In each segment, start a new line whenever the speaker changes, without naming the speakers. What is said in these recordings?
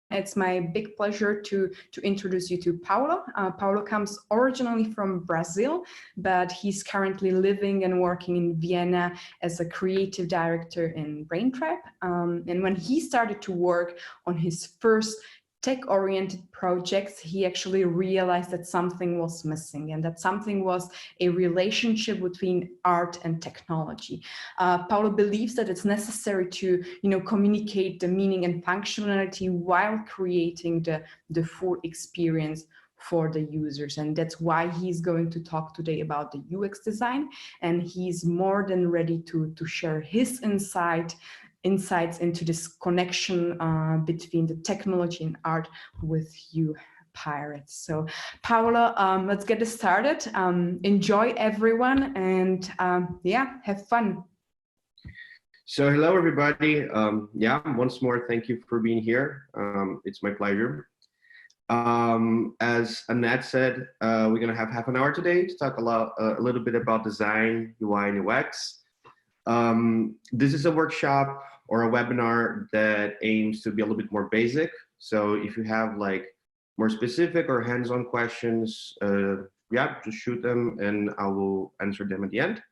It's my big pleasure to introduce you to Paulo. Paulo comes originally from Brazil, but he's currently living and working in Vienna as a creative director in Braintrap. And when he started to work on his first tech-oriented projects, he actually realized that something was missing, and that something was a relationship between art and technology. Paulo believes that it's necessary to, communicate the meaning and functionality while creating the full experience for the users. And that's why he's going to talk today about the UX design, and he's more than ready to share his insights into this connection between the technology and art with you pirates. So Paulo, let's get this started. Enjoy everyone, and yeah, have fun.
So hello everybody. Yeah, once more, thank you for being here. It's my pleasure. As Annette said, we're gonna have half an hour today to talk a little bit about design, UI and UX. This is a workshop or a webinar that aims to be a little bit more basic. So if you have like more specific or hands-on questions, yeah, just shoot them and I will answer them at the end.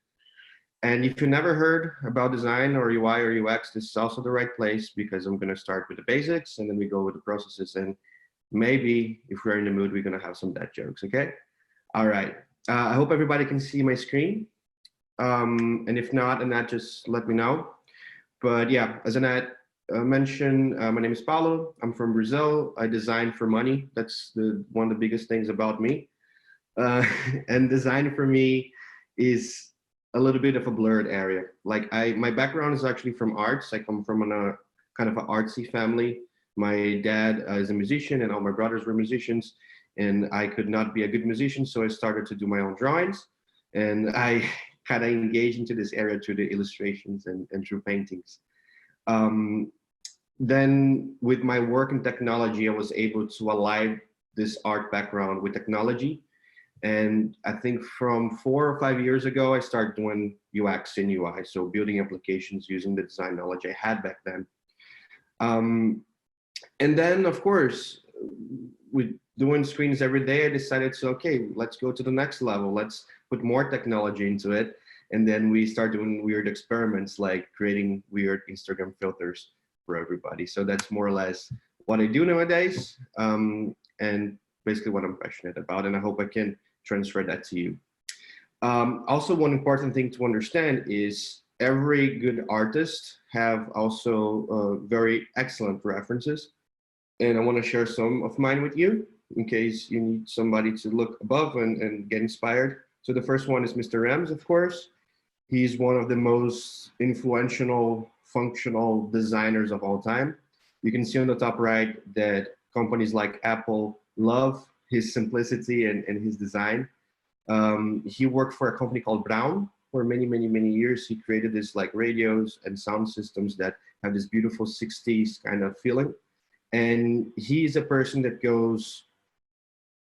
And if you never heard about design or UI or UX, this is also the right place, because I'm gonna start with the basics and then we go with the processes, and maybe if we're in the mood, we're gonna have some dad jokes, okay? All right, I hope everybody can see my screen. And if not, Annette, just let me know. But yeah, as Annette mentioned, my name is Paulo. I'm from Brazil. I design for money. That's one of the biggest things about me. And design for me is a little bit of a blurred area. Like my background is actually from arts. I come from a kind of an artsy family. My dad is a musician and all my brothers were musicians, and I could not be a good musician, so I started to do my own drawings, and I kind of engaged into this area through the illustrations and through paintings. Then with my work in technology, I was able to align this art background with technology. And I think from 4 or 5 years ago, I started doing UX and UI, so building applications using the design knowledge I had back then. And then, of course, with doing screens every day, I decided to, okay, let's go to the next level. Let's put more technology into it. And then we start doing weird experiments, like creating weird Instagram filters for everybody. So that's more or less what I do nowadays, and basically what I'm passionate about. And I hope I can transfer that to you. Also, one important thing to understand is every good artist have also very excellent references. And I want to share some of mine with you in case you need somebody to look above and get inspired. So the first one is Mr. Rams, of course. He's one of the most influential functional designers of all time. You can see on the top right that companies like Apple love his simplicity and his design. He worked for a company called Brown for many, many, many years. He created this like radios and sound systems that have this beautiful 60s kind of feeling. And he's a person that goes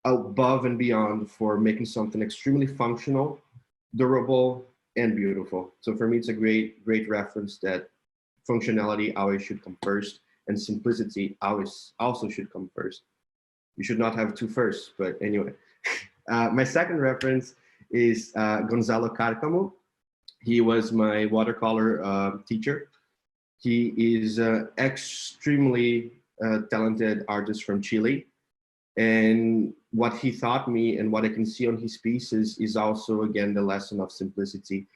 above and beyond for making something extremely functional, durable, and beautiful. So for me, it's a great, great reference that functionality always should come first, and simplicity always also should come first. You should not have two firsts, but anyway. My second reference is Gonzalo Cárcamo. He was my watercolor teacher. He is an extremely talented artist from Chile. And what he taught me and what I can see on his pieces is also, again, the lesson of simplicity.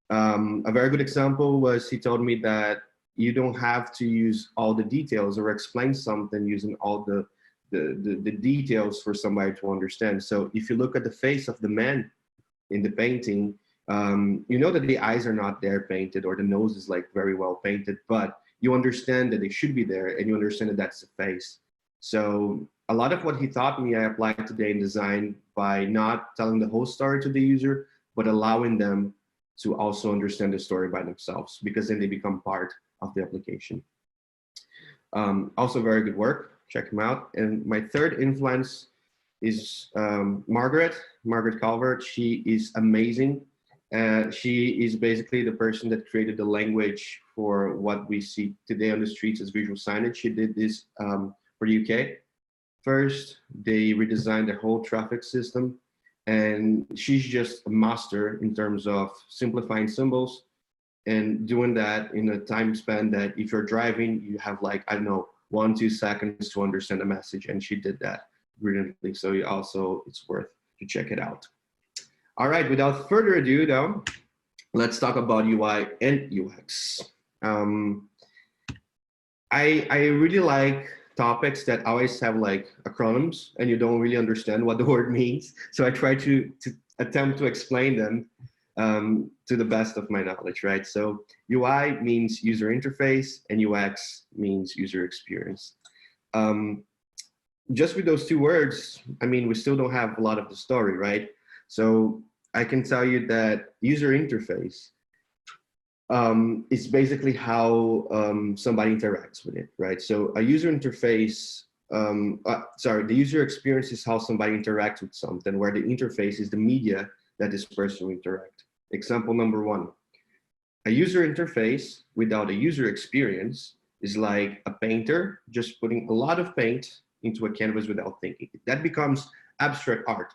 A very good example was he told me that you don't have to use all the details or explain something using all the details for somebody to understand. So if you look at the face of the man in the painting, you know that the eyes are not there painted or the nose is like very well painted, but you understand that they should be there and you understand that that's the face. So a lot of what he taught me, I applied today in design by not telling the whole story to the user, but allowing them to also understand the story by themselves, because then they become part of the application. Also very good work, check him out. And my third influence is Margaret Calvert. She is amazing. She is basically the person that created the language for what we see today on the streets as visual signage. She did this for the UK. First, they redesigned the whole traffic system, and she's just a master in terms of simplifying symbols and doing that in a time span that if you're driving, you have like, I don't know, 1-2 seconds to understand a message, and she did that brilliantly. So it's worth to check it out. All right, without further ado though, let's talk about UI and UX. I really like topics that always have like acronyms and you don't really understand what the word means. So I try to attempt to explain them to the best of my knowledge, right? So UI means user interface and UX means user experience. Just with those two words, I mean, we still don't have a lot of the story, right? So I can tell you that user interface is basically how somebody interacts with it, right? So a user interface, the user experience is how somebody interacts with something, where the interface is the media that this person will interact. Example number one, a user interface without a user experience is like a painter just putting a lot of paint into a canvas without thinking. That becomes abstract art.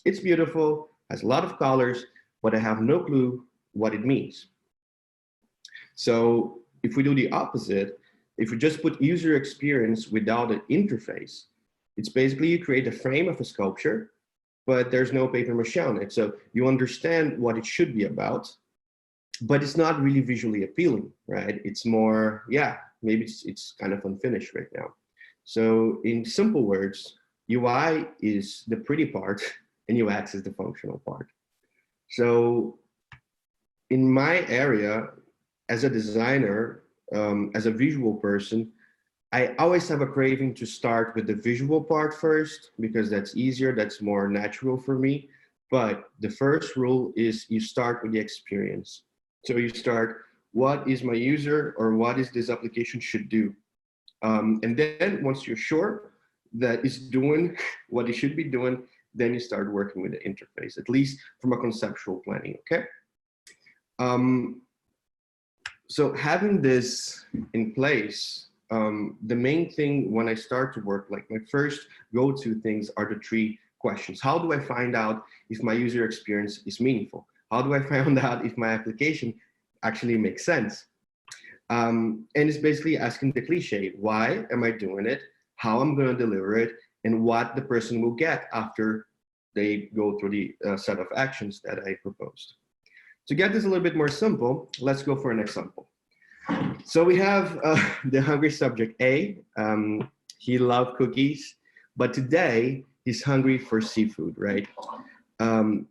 It's beautiful, has a lot of colors, but I have no clue what it means. So if we do the opposite, if we just put user experience without an interface, it's basically you create a frame of a sculpture, but there's no paper mache on it. So you understand what it should be about, but it's not really visually appealing, right? It's more, yeah, maybe it's kind of unfinished right now. So in simple words, UI is the pretty part and UX is the functional part. So in my area, as a designer, as a visual person, I always have a craving to start with the visual part first, because that's easier, that's more natural for me. But the first rule is you start with the experience. So you start, what is my user or what is this application should do? And then once you're sure that it's doing what it should be doing, then you start working with the interface, at least from a conceptual planning, okay? So having this in place, the main thing when I start to work, like my first go-to things are the three questions. How do I find out if my user experience is meaningful? How do I find out if my application actually makes sense? And it's basically asking the cliche, why am I doing it? How I'm going to deliver it, and what the person will get after they go through the set of actions that I proposed. To get this a little bit more simple, let's go for an example. So we have the hungry subject A. He loved cookies, but today he's hungry for seafood, right?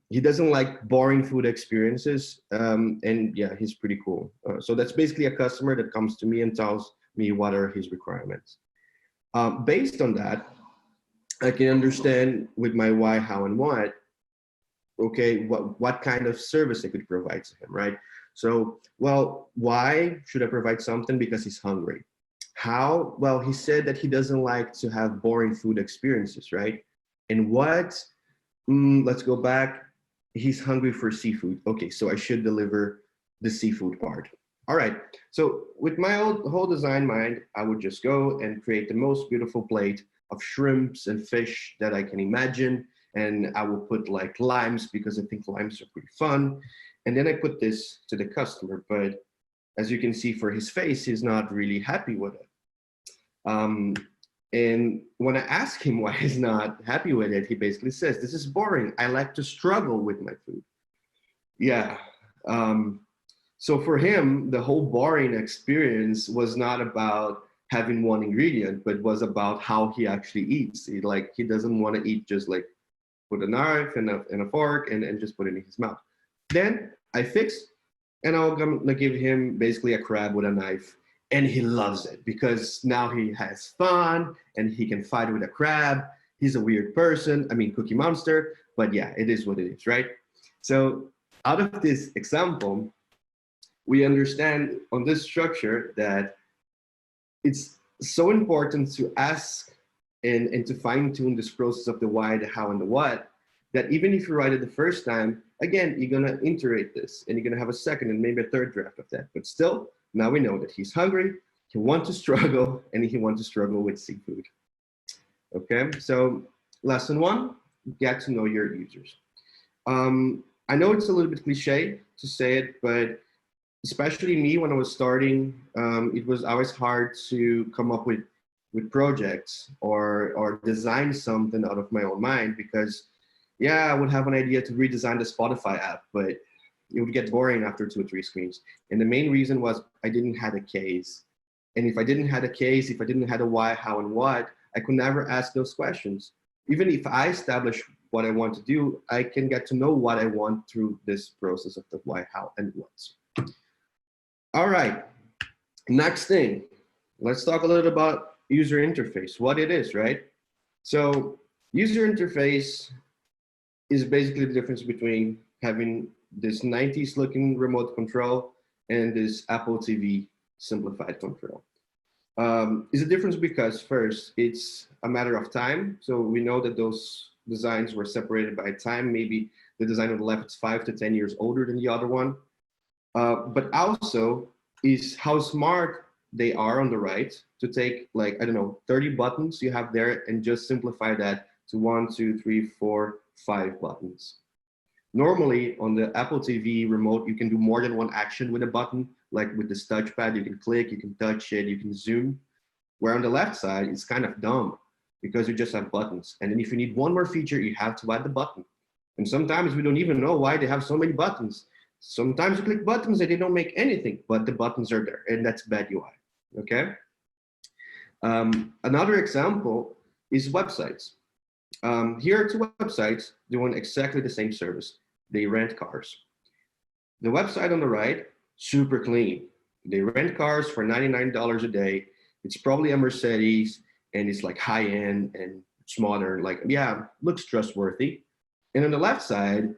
He doesn't like boring food experiences, and yeah, he's pretty cool. So that's basically a customer that comes to me and tells me what are his requirements. Based on that, I can understand with my why, how, and what, okay, what kind of service I could provide to him, right? So, well, why should I provide something? Because he's hungry. How? Well, he said that he doesn't like to have boring food experiences, right? And what? Let's go back. He's hungry for seafood. Okay, so I should deliver the seafood part. All right, so with my whole design mind, I would just go and create the most beautiful plate of shrimps and fish that I can imagine. And I will put like limes because I think limes are pretty fun. And then I put this to the customer, but as you can see for his face, he's not really happy with it. And when I ask him why he's not happy with it, he basically says, this is boring. I like to struggle with my food. Yeah. So for him, the whole boring experience was not about having one ingredient, but was about how he actually eats. He doesn't want to eat just like put a knife and a fork and just put it in his mouth. Then I fix, and I'll give him basically a crab with a knife, and he loves it because now he has fun and he can fight with a crab. He's a weird person. I mean, Cookie Monster, but yeah, it is what it is, right? So out of this example, we understand on this structure that it's so important to ask and to fine tune this process of the why, the how, and the what, that even if you write it the first time, again, you're gonna iterate this and you're gonna have a second and maybe a third draft of that. But still, now we know that he's hungry, he wants to struggle, and he wants to struggle with seafood. Okay, so lesson one, get to know your users. I know it's a little bit cliche to say it, but especially me when I was starting, it was always hard to come up with projects or design something out of my own mind, because yeah, I would have an idea to redesign the Spotify app, but it would get boring after 2 or 3 screens. And the main reason was I didn't have a case. And if I didn't have a case, if I didn't have a why, how, and what, I could never ask those questions. Even if I establish what I want to do, I can get to know what I want through this process of the why, how, and what. All right, next thing, let's talk a little about user interface, what it is, right? So user interface is basically the difference between having this 90s looking remote control and this Apple TV simplified control. Is a difference because first, it's a matter of time. So we know that those designs were separated by time. Maybe the design on the left is 5 to 10 years older than the other one. But also is how smart they are on the right to take, like, I don't know, 30 buttons you have there and just simplify that to 1, 2, 3, 4, 5 buttons. Normally on the Apple TV remote, you can do more than one action with a button, like with this touchpad, you can click, you can touch it, you can zoom. Where on the left side, it's kind of dumb because you just have buttons. And then if you need one more feature, you have to add the button. And sometimes we don't even know why they have so many buttons. Sometimes you click buttons and they don't make anything, but the buttons are there, and that's bad UI, okay? Another example is websites. Here are 2 websites doing exactly the same service. They rent cars. The website on the right, super clean. They rent cars for $99 a day. It's probably a Mercedes, and it's like high end and it's modern, like, yeah, looks trustworthy. And on the left side,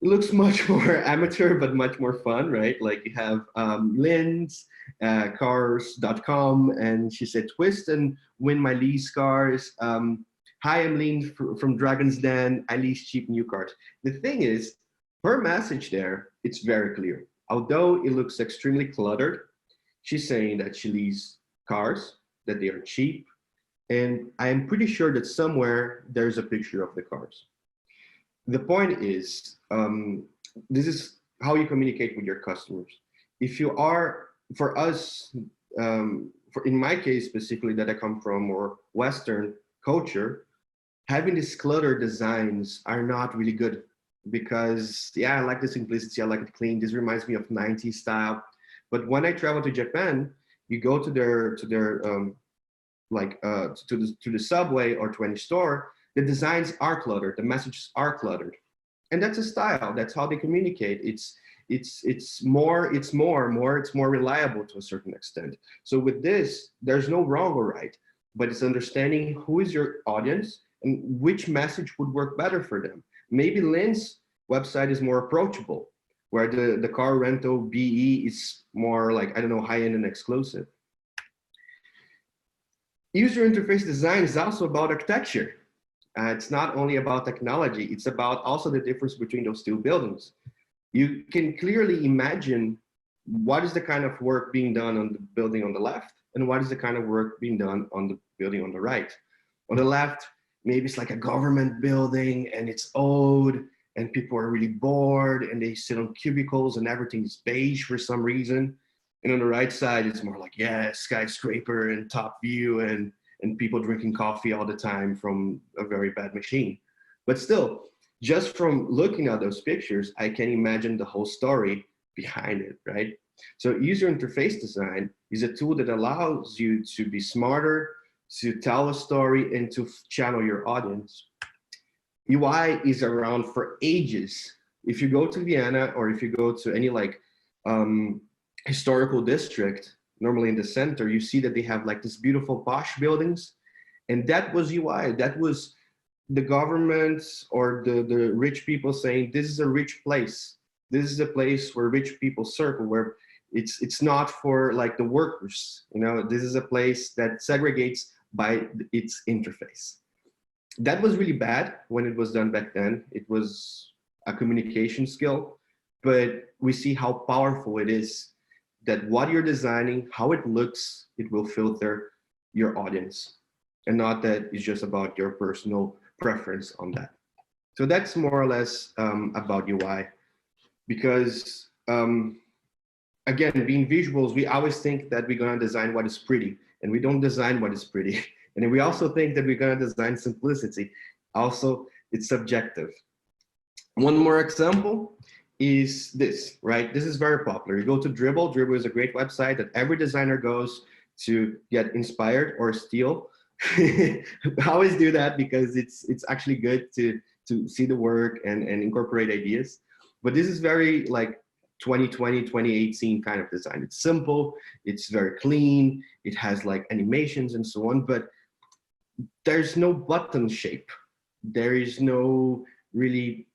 it looks much more amateur, but much more fun, right? Like you have Lynn's cars.com, and she said, twist and win my lease cars. Hi, I'm Lynn from Dragon's Den. I lease cheap new cars. The thing is, her message there, it's very clear. Although it looks extremely cluttered, she's saying that she leases cars, that they are cheap, and I'm pretty sure that somewhere there's a picture of the cars. The point is, this is how you communicate with your customers. If you are, for us, in my case specifically, that I come from more Western culture, having these cluttered designs are not really good because, yeah, I like the simplicity, I like it clean. This reminds me of 90s style. But when I travel to Japan, you go to their to the subway or to any store, the designs are cluttered, the messages are cluttered, and that's a style. That's how they communicate. It's more reliable to a certain extent. So with this, there's no wrong or right, but it's understanding who is your audience and which message would work better for them. Maybe Lynn's website is more approachable, where the car rental BE is more like, I don't know, high-end and exclusive. User interface design is also about architecture. It's not only about technology, it's about also the difference between those 2 buildings. You can clearly imagine what is the kind of work being done on the building on the left and what is the kind of work being done on the building on the right. On the left, maybe it's like a government building and it's old and people are really bored and they sit on cubicles and everything is beige for some reason. And on the right side, it's more like, yeah, skyscraper and top view and people drinking coffee all the time from a very bad machine. But still, just from looking at those pictures, I can imagine the whole story behind it, right? So user interface design is a tool that allows you to be smarter, to tell a story, and to channel your audience. UI is around for ages. If you go to Vienna or if you go to any like historical district, normally in the center, you see that they have like this beautiful posh buildings, and that was UI. That was the government or the rich people saying, this is a rich place. This is a place where rich people circle, where it's not for like the workers. You know, this is a place that segregates by its interface. That was really bad when it was done back then. It was a communication skill, but we see how powerful it is that what you're designing, how it looks, it will filter your audience, and not that it's just about your personal preference on that. So that's more or less about UI, because again, being visuals, we always think that we're gonna design what is pretty, and we don't design what is pretty. And then we also think that we're gonna design simplicity. Also, it's subjective. One more example is this, right? This is very popular. You go to Dribbble. Dribbble is a great website that every designer goes to get inspired or steal. I always do that because it's actually good to see the work and incorporate ideas. But this is very like 2020, 2018 kind of design. It's simple, it's very clean, it has like animations and so on, but there's no button shape. There is no really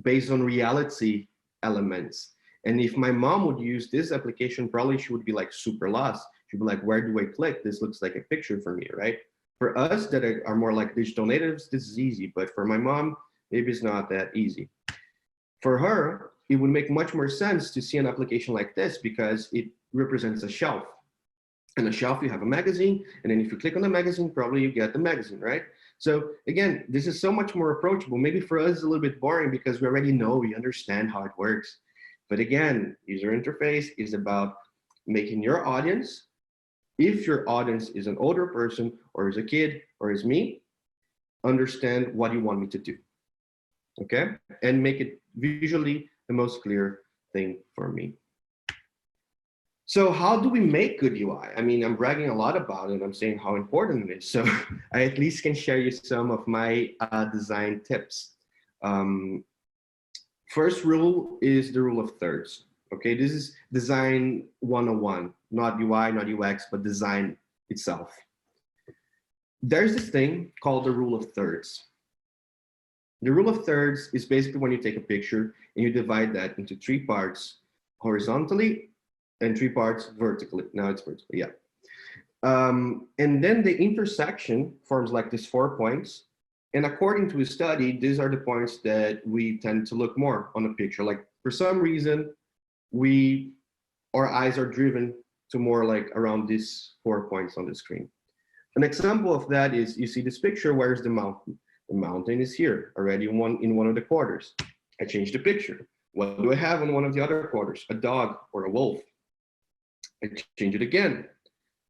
based on reality elements. And if my mom would use this application, probably she would be like super lost. She'd be like, where do I click? This looks like a picture for me, right? For us that are more like digital natives, this is easy, but for my mom, maybe it's not that easy. For her, it would make much more sense to see an application like this because it represents a shelf. And a shelf, you have a magazine, and then if you click on the magazine, probably you get the magazine, right? So again, this is so much more approachable. Maybe for us, it's a little bit boring because we already know, we understand how it works. But again, user interface is about making your audience, if your audience is an older person or is a kid or is me, understand what you want me to do, okay? And make it visually the most clear thing for me. So how do we make good UI? I mean, I'm bragging a lot about it. I'm saying how important it is. So I at least can share you some of my design tips. First rule is the rule of thirds. Okay, this is design 101, not UI, not UX, but design itself. There's this thing called the rule of thirds. The rule of thirds is basically when you take a picture and you divide that into 3 parts horizontally and 3 parts vertically. Now it's vertical, yeah. And then the intersection forms like these 4 points. And according to a study, these are the points that we tend to look more on a picture. Like for some reason, our eyes are driven to more like around these 4 points on the screen. An example of that is you see this picture, where's the mountain? The mountain is here already in one of the quarters. I changed the picture. What do I have on one of the other quarters? A dog or a wolf. I change it again.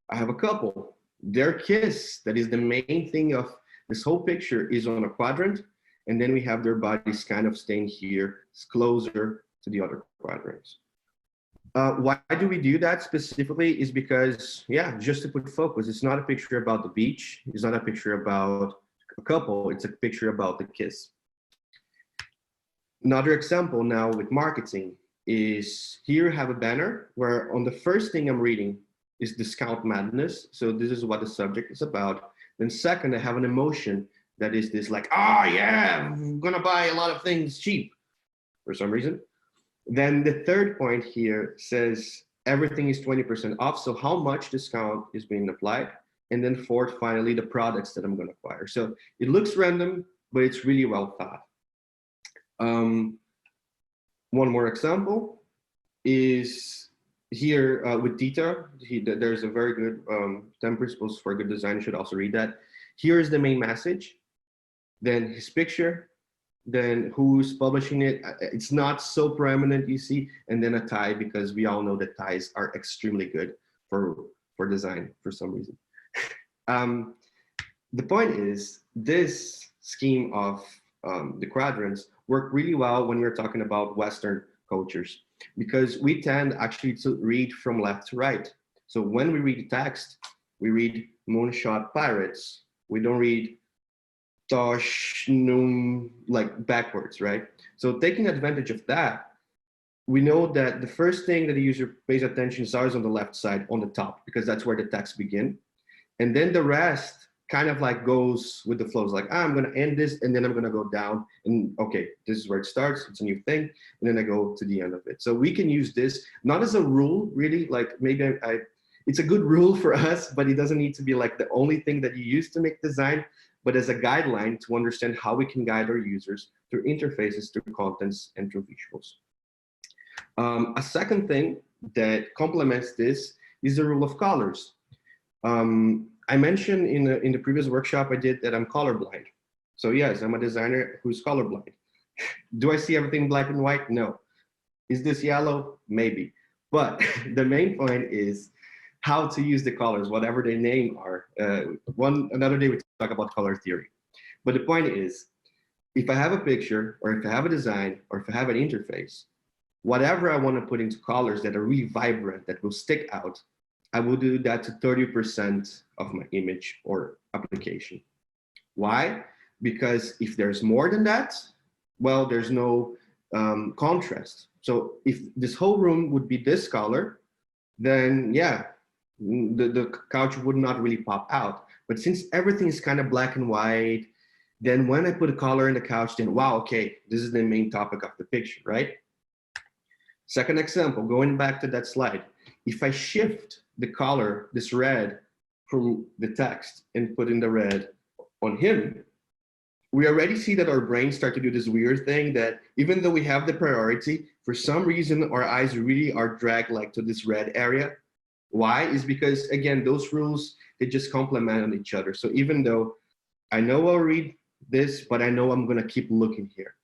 I have a couple. Their kiss, that is the main thing of this whole picture, is on a quadrant. And then we have their bodies kind of staying here. It's closer to the other quadrants. Why do we do that specifically is because, yeah, just to put focus. It's not a picture about the beach. It's not a picture about a couple. It's a picture about the kiss. Another example now with marketing is here I have a banner where on the first thing I'm reading is discount madness. So this is what the subject is about. Then second, I have an emotion that is this like, oh yeah, I'm gonna buy a lot of things cheap for some reason. Then the third point here says everything is 20% off. So how much discount is being applied? And then fourth, finally, the products that I'm going to acquire. So it looks random, but it's really well thought. One more example is here with Dieter. There's a very good 10 principles for good design. You should also read that. Here is the main message. Then his picture. Then who's publishing it. It's not so prominent, you see, and then a tie, because we all know that ties are extremely good for design for some reason. The point is, this scheme of the quadrants work really well when we're talking about Western cultures, because we tend actually to read from left to right. So when we read text, we read Moonshot Pirates. We don't read Tosh, Num, like backwards, right? So taking advantage of that, we know that the first thing that the user pays attention is always on the left side, on the top, because that's where the text begin. And then the rest kind of like goes with the flows, like, I'm gonna end this, and then I'm gonna go down, and okay, this is where it starts, it's a new thing, and then I go to the end of it. So we can use this, not as a rule, really, like maybe it's a good rule for us, but it doesn't need to be like the only thing that you use to make design. but as a guideline to understand how we can guide our users through interfaces, through contents, and through visuals. A second thing that complements this is the rule of colors. I mentioned in the previous workshop I did that I'm colorblind. So yes, I'm a designer who's colorblind. Do I see everything black and white? No. Is this yellow? Maybe. But the main point is how to use the colors, whatever their name are. Another day we talk about color theory. But the point is, if I have a picture, or if I have a design, or if I have an interface, whatever I want to put into colors that are really vibrant, that will stick out, I will do that to 30% of my image or application. Why? Because if there's more than that, well, there's no contrast. So if this whole room would be this color, then yeah, the couch would not really pop out. But since everything is kind of black and white, then when I put a color in the couch, then wow, okay, this is the main topic of the picture, right? Second example, going back to that slide, if I shift the color, this red, from the text and put in the red on him, we already see that our brains start to do this weird thing that even though we have the priority, for some reason our eyes really are dragged like to this red area. Why? Is because again, those rules, they just complement on each other. So even though I know I'll read this, but I know I'm gonna keep looking here.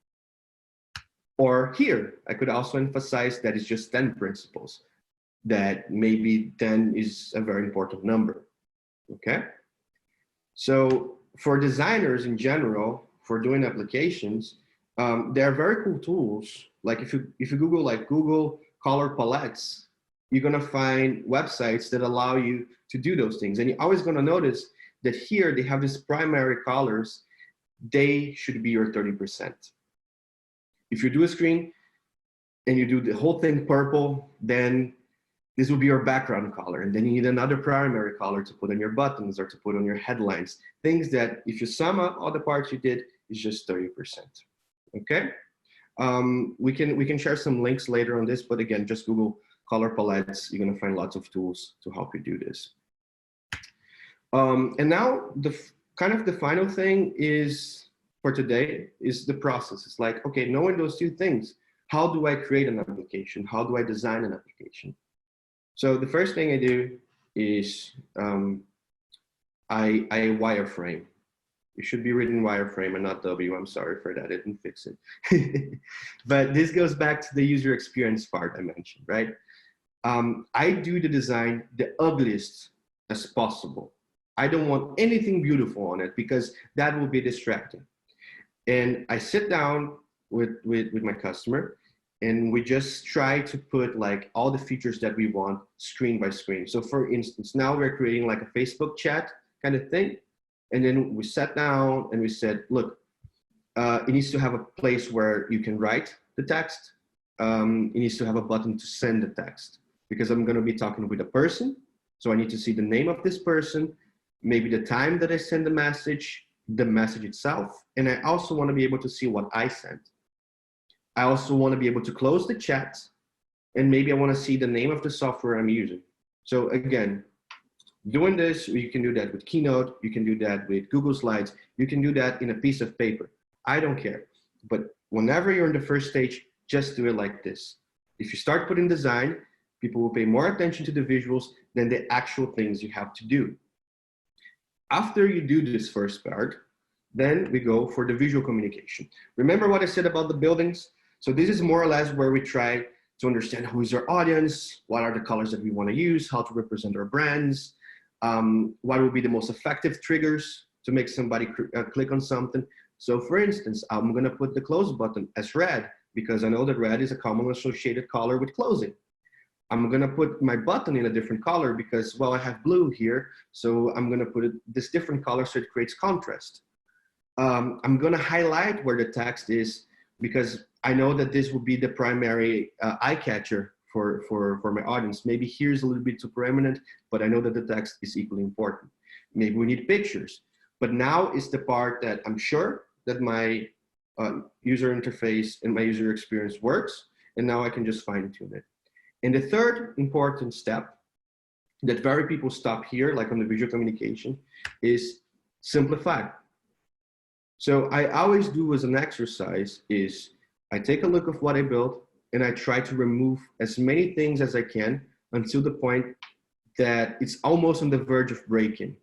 Or here, I could also emphasize that it's just 10 principles, that maybe 10 is a very important number, okay? So for designers in general, for doing applications, there are very cool tools. Like if you Google like Google color palettes, you're gonna find websites that allow you to do those things. And you're always gonna notice that here they have these primary colors, they should be your 30%. If you do a screen and you do the whole thing purple, then this will be your background color. And then you need another primary color to put on your buttons or to put on your headlines. Things that if you sum up all the parts you did, is just 30%, okay? We can share some links later on this, but again, just Google color palettes. You're gonna find lots of tools to help you do this. And now the kind of the final thing is, for today, is the process. It's like, okay, knowing those two things, how do I create an application? How do I design an application? So the first thing I do is I wireframe. It should be written wireframe and not W. I'm sorry for that, I didn't fix it. But this goes back to the user experience part I mentioned, right? I do the design the ugliest as possible. I don't want anything beautiful on it because that will be distracting. And I sit down with my customer and we just try to put like all the features that we want screen by screen. So for instance, now we're creating like a Facebook chat kind of thing. And then we sat down and we said, look, it needs to have a place where you can write the text. It needs to have a button to send the text because I'm gonna be talking with a person. So I need to see the name of this person, maybe the time that I send the message itself. And I also wanna be able to see what I sent. I also wanna be able to close the chat and maybe I wanna see the name of the software I'm using. So again, doing this, you can do that with Keynote, you can do that with Google Slides, you can do that in a piece of paper. I don't care. But whenever you're in the first stage, just do it like this. If you start putting design, people will pay more attention to the visuals than the actual things you have to do. After you do this first part, then we go for the visual communication. Remember what I said about the buildings? So this is more or less where we try to understand who is our audience, what are the colors that we want to use, how to represent our brands, what will be the most effective triggers to make somebody click on something. So for instance, I'm gonna put the close button as red because I know that red is a common associated color with closing. I'm gonna put my button in a different color because, well, I have blue here, so I'm gonna put this different color so it creates contrast. I'm gonna highlight where the text is because I know that this will be the primary eye catcher for my audience. Maybe here's a little bit too prominent, but I know that the text is equally important. Maybe we need pictures, but now is the part that I'm sure that my user interface and my user experience works, and now I can just fine tune it. And the third important step that very people stop here, like on the visual communication, is simplify. So I always do as an exercise is I take a look of what I built and I try to remove as many things as I can until the point that it's almost on the verge of breaking.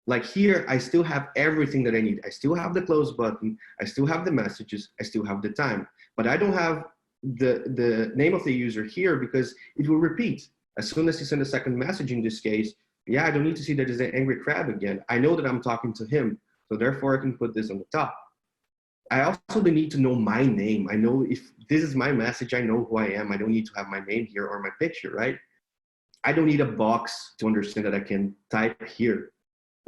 Like here, I still have everything that I need. I still have the close button. I still have the messages. I still have the time, but I don't have the name of the user here because it will repeat. As soon as you send a second message in this case, yeah, I don't need to see that there's an angry crab again. I know that I'm talking to him. So therefore I can put this on the top. I also don't need to know my name. I know if this is my message, I know who I am. I don't need to have my name here or my picture, right? I don't need a box to understand that I can type here.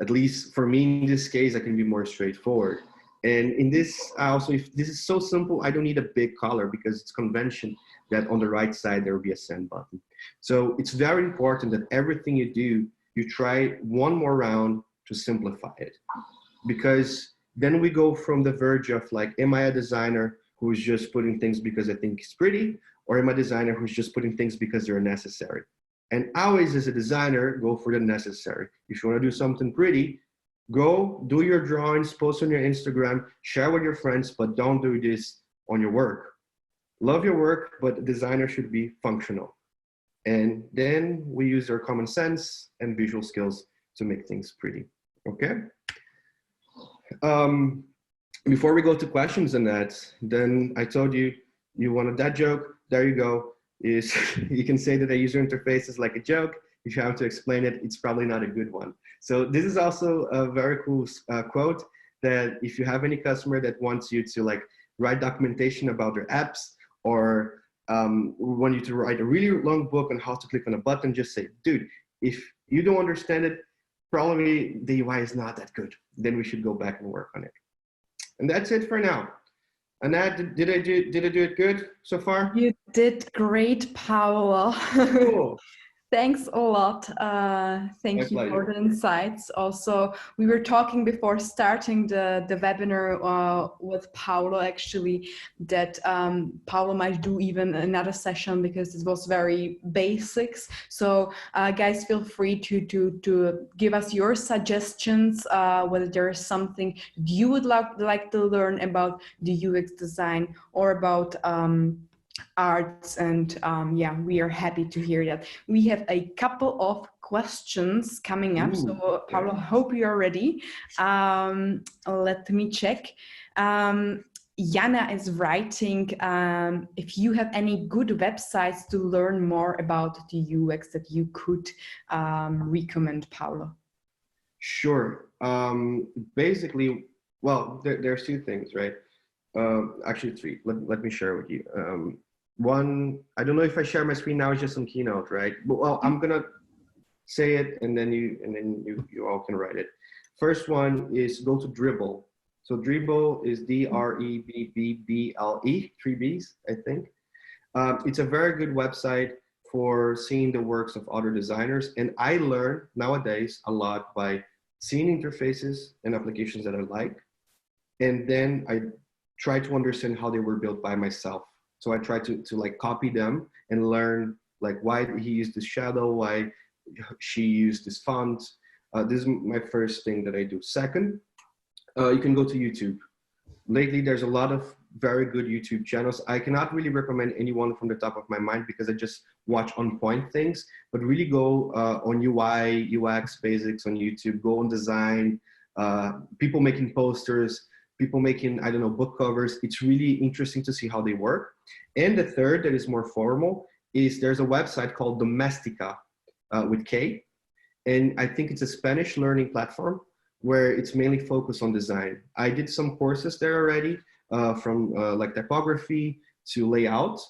At least for me in this case, I can be more straightforward. And in this, also, if this is so simple, I don't need a big color because it's convention that on the right side, there will be a send button. So it's very important that everything you do, you try one more round to simplify it. Because then we go from the verge of like, am I a designer who's just putting things because I think it's pretty? Or am I a designer who's just putting things because they're necessary? And always as a designer, go for the necessary. If you want to do something pretty, go do your drawings, post on your Instagram, share with your friends, but don't do this on your work. Love your work, but the designer should be functional. And then we use our common sense and visual skills to make things pretty, okay? Before we go to questions and that, then I told you, you wanted that joke, there you go. Is you can say that the user interface is like a joke. If you have to explain it, it's probably not a good one. So this is also a very cool quote that if you have any customer that wants you to like write documentation about their apps or want you to write a really long book on how to click on a button, just say, dude, if you don't understand it, probably the UI is not that good. Then we should go back and work on it. And that's it for now. Annette, did I do it good so far?
You did great, Paulo.
Cool.
Thanks a lot. Thank you for the insights. Also, we were talking before starting the webinar with Paulo, actually, that Paulo might do even another session because it was very basics. So guys, feel free to give us your suggestions, whether there is something you would like to learn about the UX design or about arts, and yeah, we are happy to hear that. We have a couple of questions coming up. So Paulo, I hope you are ready. Let me check. Jana is writing, if you have any good websites to learn more about the UX that you could recommend, Paulo.
Sure. Basically, well, there's two things, right? Actually three. Let me share with you. One, I don't know if I share my screen now, it's just some keynote, right? But, well, I'm gonna say it and then you all can write it. First one is go to Dribbble. So Dribbble is D-R-E-B-B-B-L-E, 3 B's, I think. It's a very good website for seeing the works of other designers. And I learn nowadays a lot by seeing interfaces and applications that I like. And then I try to understand how they were built by myself. So I try to like copy them and learn like why he used this shadow, why she used this font. This is my first thing that I do. Second, you can go to YouTube. Lately, there's a lot of very good YouTube channels. I cannot really recommend anyone from the top of my mind because I just watch on point things, but really go on UI, UX basics on YouTube, go on design, people making posters, people making, I don't know, book covers. It's really interesting to see how they work. And the third that is more formal is there's a website called Domestika with K. And I think it's a Spanish learning platform where it's mainly focused on design. I did some courses there already from like typography to layout.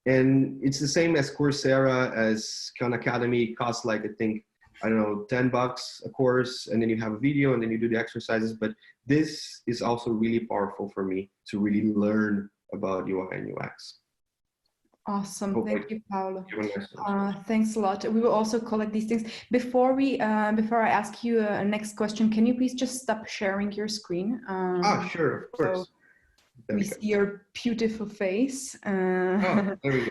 And it's the same as Coursera, as Khan Academy. It costs like, I think, I don't know, $10 a course, and then you have a video and then you do the exercises. But this is also really powerful for me to really learn about UI and UX.
Awesome, thank you, Paulo. Thanks a lot. We will also collect these things. Before I ask you a next question, can you please just stop sharing your screen?
Sure, of course.
So we see your beautiful face.
There we go.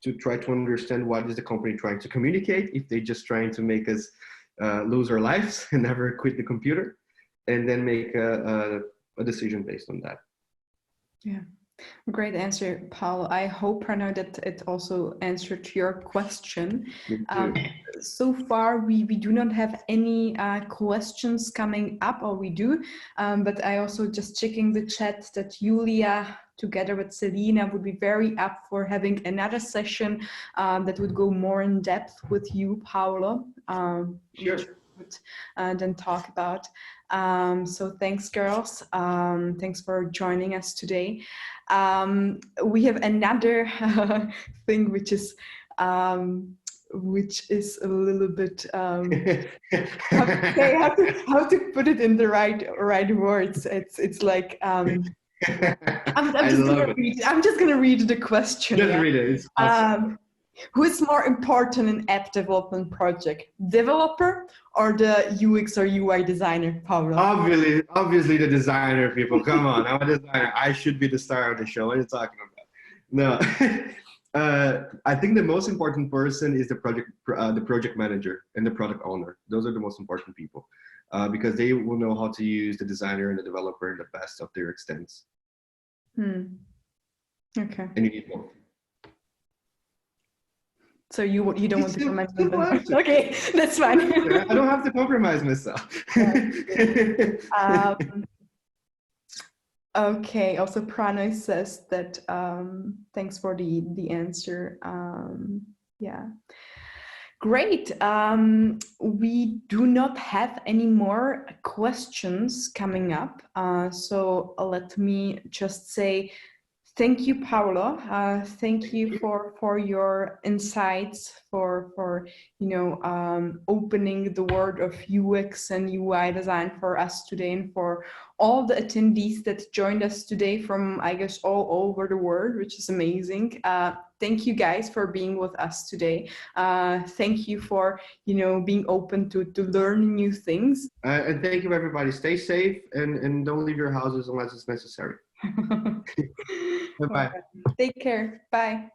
to try to understand what is the company trying to communicate, if they're just trying to make us lose our lives and never quit the computer, and then make a decision based on that.
Yeah. Great answer, Paulo. I hope, Pranav, that it also answered your question. So far, we do not have any questions coming up, or we do, but I also just checking the chat that Julia, together with Selena, would be very up for having another session that would go more in depth with you, Paulo.
Sure.
Which we would then talk about. So thanks, girls. Thanks for joining us today. We have another thing which is a little bit how to put it in the right words. It's like I'm just gonna read the question.
Just read it. It's awesome.
Who is more important in app development project, developer or the UX or UI designer, Paulo?
Obviously the designer, people. Come on, I'm a designer. I should be the star of the show. What are you talking about? No. I think the most important person is the project manager and the product owner. Those are the most important people because they will know how to use the designer and the developer in the best of their extents.
Okay.
And you need both.
So you don't want to compromise? Okay, that's fine.
I don't have to compromise myself.
Okay. Also, Pranoy says that thanks for the answer. Yeah. Great. We do not have any more questions coming up. So let me just say thank you, Paulo. Thank you for your insights, for opening the world of UX and UI design for us today, and for all the attendees that joined us today from, I guess, all over the world, which is amazing. Thank you guys for being with us today. Thank you for being open to learn new things.
And thank you, everybody. Stay safe and don't leave your houses unless it's necessary. Bye-bye.
Take care. Bye.